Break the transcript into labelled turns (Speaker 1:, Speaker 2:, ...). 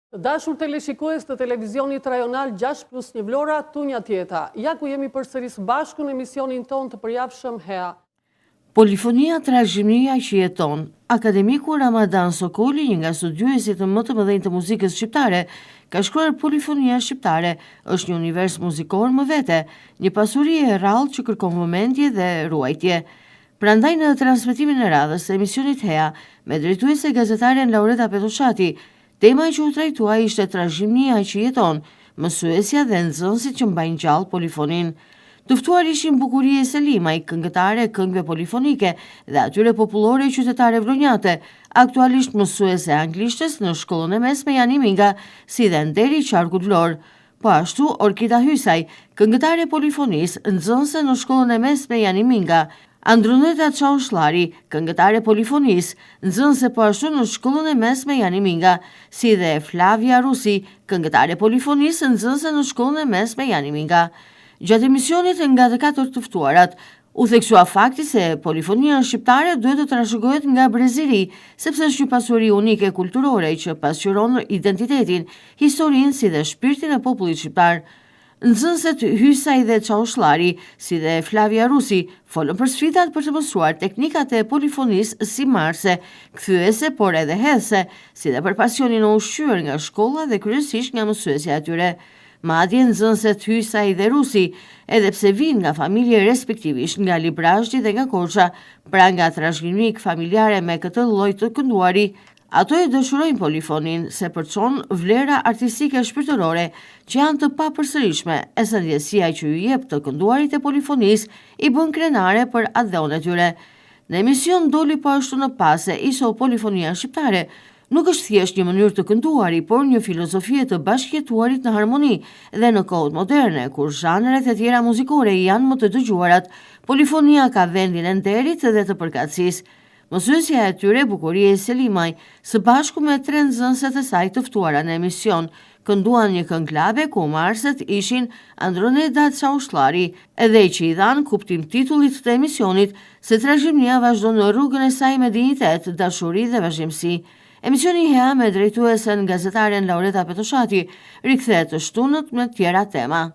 Speaker 1: Dashur teleshikues të televizionit rajonal 6+1 Vlora, Tunja Tjeta. Ja ku jemi përsëris bashku në emisionin ton të përjapshëm Hea.
Speaker 2: Polifonia Trashëgimia që jeton. Akademiku Ramadan Sokoli, një nga studiuesit më të mëdhenj të muzikës shqiptare, ka shkruar Polifonia shqiptare është një univers muzikor më vete, një pasuri e rrallë që kërkon vëmendje dhe ruajtje. Prandaj në transmetimin e radhës të emisionit Hea, me drejtuese gazetaren Laureta Petoshati, tema që u trajtua ishte trashëgimia që jeton, mësuesja dhe nxënësit që mbajnë gjallë polifonin. Të ftuar ishin Bukurie Selimaj, këngëtare këngëve polifonike dhe atyre popullore qytetare vlonjate, aktualisht mësuese anglishtes në shkollën e mesme Jani Minga, si dhe Nderi Qarku Vlorë. Po ashtu Orkida Hysaj, këngëtare polifonis, nxënëse në shkollën e mesme Jani Minga, Androneta Çausllari, këngëtare polifonis, nxënëse po ashtu në shkollën e mesme Jani Minga, si dhe Flavia Rusi, këngëtare polifonis, nxënëse në shkollën e mesme Jani Minga. Gjatë emisionit nga të 4 të ftuarat, u theksua fakti se polifonia shqiptare duhet të trashëgohet nga breziri, sepse është një pasuri unike kulturore që pasqyron identitetin, historinë si dhe shpirtin e popullit shqiptar. Nxënëset Hysaj dhe Çausllari, si dhe Flavia Rusi, folën për sfidat për të mësuar teknikat e polifonisë si marse, kthyese por edhe hedhse, si dhe për pasionin e ushqyer nga shkolla dhe kryesisht nga mësuesja e tyre. Madje nxënëset Hysaj dhe Rusi, edhe pse vinë nga familje respektivisht nga Librazhdi dhe nga Korça, pra nga trashëgimik familjare me këtë lloj të kënduari, ato e dëshirojnë polifonin se përçon vlera artistike shpirtërore që janë të papërsërishme, e sa ndjesia që ju jep të kënduarit e polifonisë i bën krenare për adhon e tyre. Në emision doli po ashtu në pas se iso polifonia shqiptare nuk është thjesht një mënyrë të kënduari, por një filozofie të bashkëjetuarit në harmoni dhe në kohët moderne, kur zhanret e tjera muzikore janë më të dëgjuarat, polifonia ka vendin e nderit dhe të përkatësisë. Mësuesja e tyre, Bukurie Selimaj, së bashku me 3 nxënëset e saj të ftuara në emision, kënduan një këngëllave ku marset ishin Androneta Çausllari, edhe që i dhan kuptim titullit të emisionit se trashëgimia vazhdon në rrugën e saj me dinjitet, dashuri dhe vazhdimsi. Emisioni Hea me drejtuesen gazetaren Laureta Petoshati rikthehet të shtunët me tjera tema.